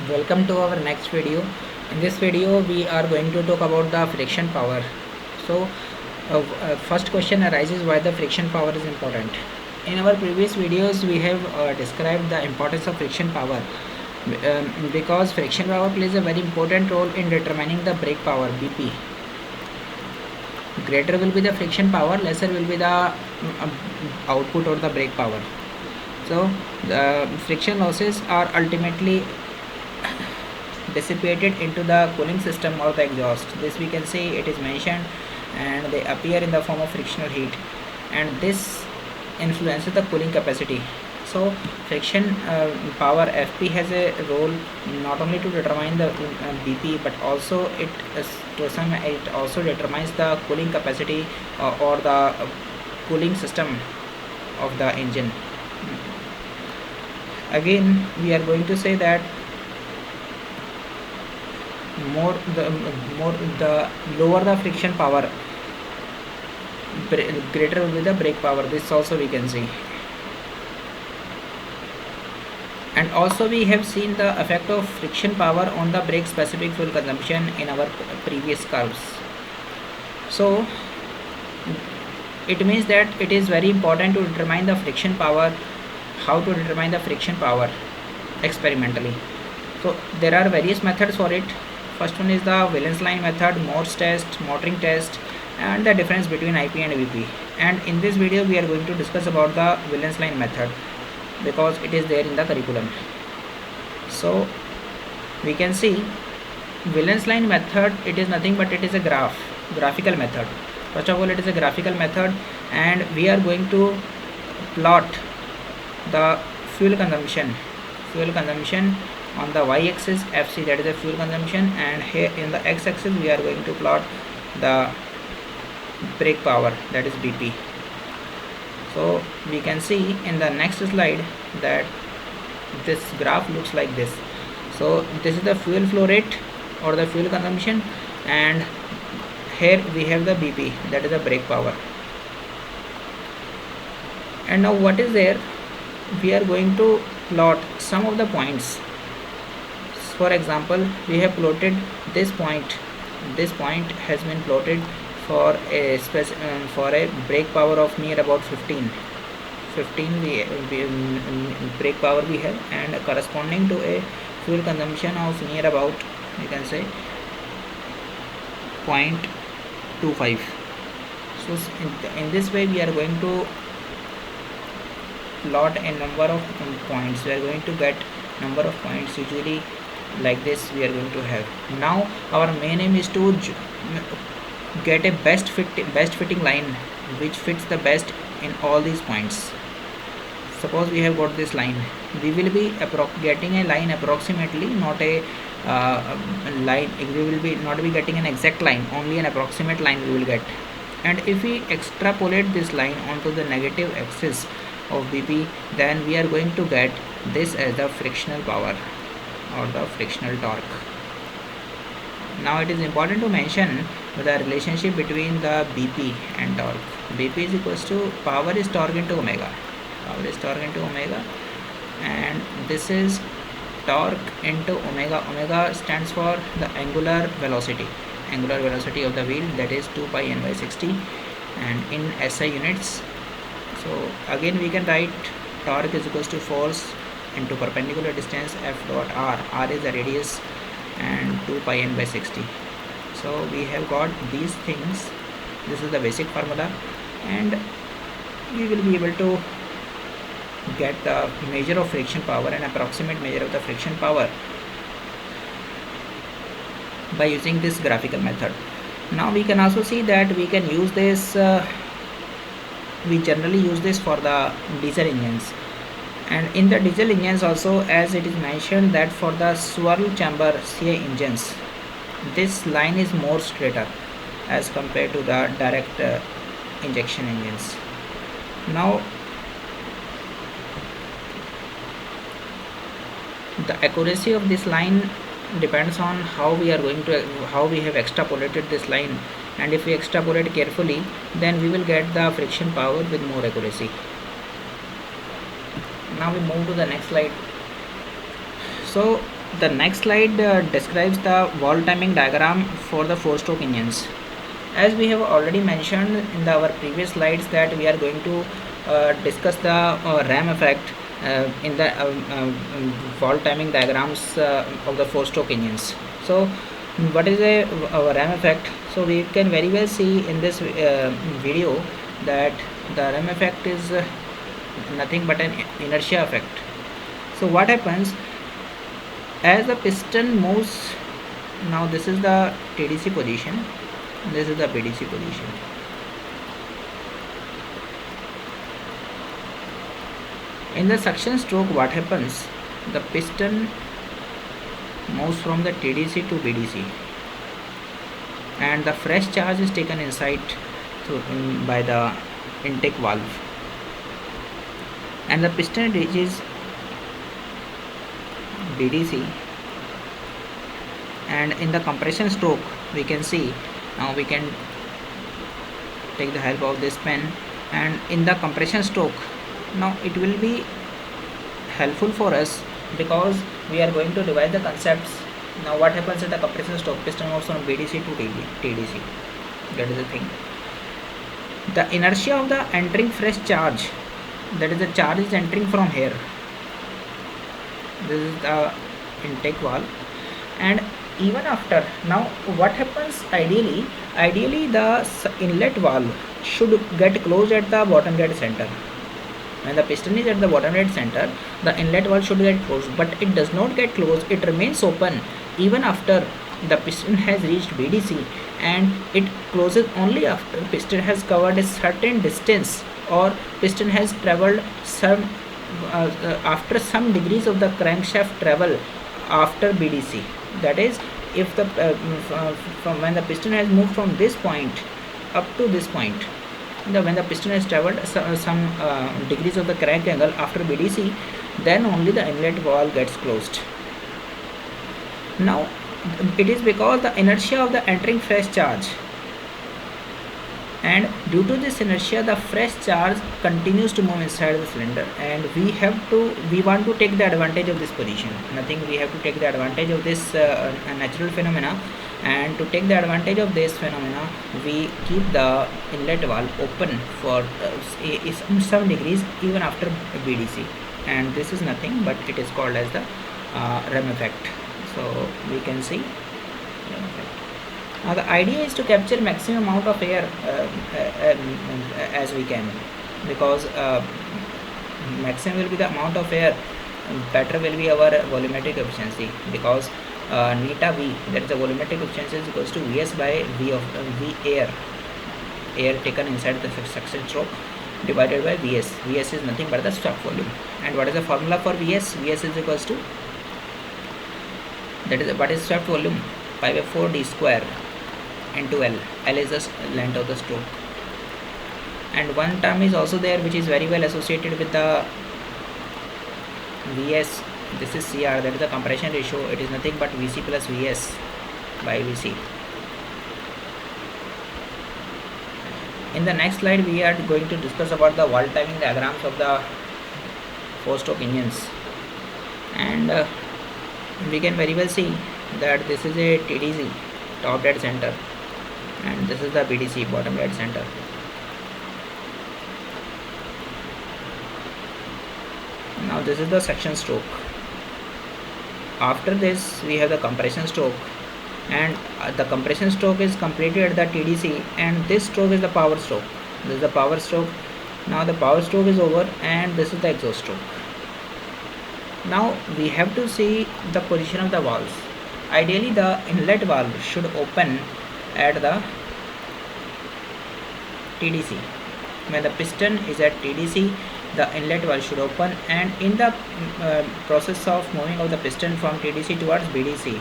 Welcome to our next video. In this video we are going to talk about the friction power. So first question arises, why the friction power is important. In our previous videos we have described the importance of friction power, because friction power plays a very important role in determining the brake power BP. Greater will be the friction power, lesser will be the output or the brake power. So the friction losses are ultimately dissipated into the cooling system or the exhaust. This we can say it is mentioned, and they appear in the form of frictional heat, and this influences the cooling capacity. So friction power FP has a role not only to determine the BP, but also it also determines the cooling capacity or the cooling system of the engine. Again we are going to say that the lower the friction power, greater will be the brake power. This also we can see. And also we have seen the effect of friction power on the brake specific fuel consumption in our previous curves. So it means that it is very important to determine the friction power. How to determine the friction power experimentally? So there are various methods for it. First one is the valence line method, Morse test, motoring test, and the difference between IP and VP. And in this video we are going to discuss about the valence line method, because it is there in the curriculum. So we can see valence line method, it is nothing but it is a graphical method. First of all, it is a graphical method, and we are going to plot the fuel consumption on the y-axis FC, that is the fuel consumption, and here in the x-axis we are going to plot the brake power, that is BP. So we can see in the next slide that this graph looks like this. So this is the fuel flow rate or the fuel consumption, and here we have the BP, that is the brake power. And now what is there? We are going to plot some of the points. For example, we have plotted this point. This point has been plotted for a brake power of near about 15 brake power we have, and corresponding to a fuel consumption of near about, you can say, 0.25. So in this way we are going to plot a number of points. We are going to get number of points usually like this we are going to have. Now our main aim is to get a best fitting line which fits the best in all these points. Suppose we have got this line, we will be getting a line approximately, not a line. We will be not be getting an exact line, only an approximate line we will get. And if we extrapolate this line onto the negative axis of BP, then we are going to get this as the frictional power or the frictional torque. Now it is important to mention the relationship between the BP and torque. BP is equals to power is torque into omega. And this is torque into omega. Omega stands for the angular velocity of the wheel, that is 2 pi n by 60, and in SI units. So again we can write torque is equals to force into perpendicular distance F dot R is the radius, and 2 pi n by 60. So we have got these things. This is the basic formula, and we will be able to get the measure of friction power and approximate measure of the friction power by using this graphical method. Now we can also see that we can use this, we generally use this for the diesel engines, and in the diesel engines also, as it is mentioned that for the swirl chamber CI engines, this line is more straighter as compared to the direct injection engines. Now the accuracy of this line depends on how we have extrapolated this line, and if we extrapolate carefully, then we will get the friction power with more accuracy. Now we move to the next slide. So The next slide describes the valve timing diagram for the 4-stroke engines. As we have already mentioned in our previous slides that we are going to discuss the ram effect in the valve timing diagrams of the 4-stroke engines. So what is a ram effect? So we can very well see in this video that the ram effect is nothing but an inertia effect. So what happens as the piston moves? Now this is the TDC position, this is the BDC position. In the suction stroke, what happens? The piston moves from the TDC to BDC and the fresh charge is taken inside by the intake valve, and the piston reaches BDC. And in the compression stroke, we can see, now we can take the help of this pen, and in the compression stroke, now it will be helpful for us because we are going to revise the concepts. Now what happens in the compression stroke? Piston moves from BDC to TDC. That is the thing. The inertia of the entering fresh charge, that is the charge is entering from here. This is the intake valve, and even after, now what happens ideally the inlet valve should get closed at the bottom dead center. When the piston is at the bottom dead center, the inlet valve should get closed, but it does not get closed. It remains open even after the piston has reached BDC, and it closes only after piston has covered a certain distance or piston has traveled some after some degrees of the crankshaft travel after BDC. That is, if the from when the piston has moved from this point up to this point, when the piston has traveled some degrees of the crank angle after BDC, then only the inlet valve gets closed. Now it is because the inertia of the entering fresh charge, and due to this inertia the fresh charge continues to move inside the cylinder, and we want to take the advantage of this position. Nothing, we have to take the advantage of this natural phenomena, and to take the advantage of this phenomena we keep the inlet valve open for some degrees even after BDC, and this is nothing but it is called as the ram effect. So we can see ram effect. Now the idea is to capture maximum amount of air as we can, because maximum will be the amount of air, better will be our volumetric efficiency, because neta V, that is the volumetric efficiency, is equals to Vs by V of V air taken inside the suction stroke divided by Vs. Vs is nothing but the shaft volume. And what is the formula for Vs? Vs is equals to, that is what is shaft volume, pi by 4 d square into L. L is the length of the stroke. And one term is also there which is very well associated with the Vs. This is CR, that is the compression ratio. It is nothing but Vc plus Vs by Vc. In the next slide we are going to discuss about the valve timing diagrams of the 4-stroke engines, and we can very well see that this is a TDC, top dead center, and this is the BDC, bottom dead center. Now this is the suction stroke. After this we have the compression stroke, and the compression stroke is completed at the TDC, and this stroke is the power stroke. This is the power stroke. Now the power stroke is over, and this is the exhaust stroke. Now we have to see the position of the valves. Ideally the inlet valve should open at the TDC. When the piston is at TDC, the inlet valve should open, and in the process of moving of the piston from TDC towards BDC,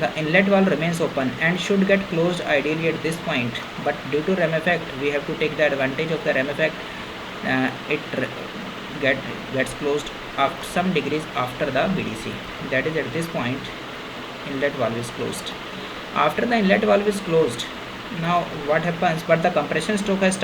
the inlet valve remains open and should get closed ideally at this point, but due to ram effect we have to take the advantage of the ram effect. It gets closed after some degrees after the BDC, that is at this point inlet valve is closed. After the inlet valve is closed, now what happens, but the compression stroke has started.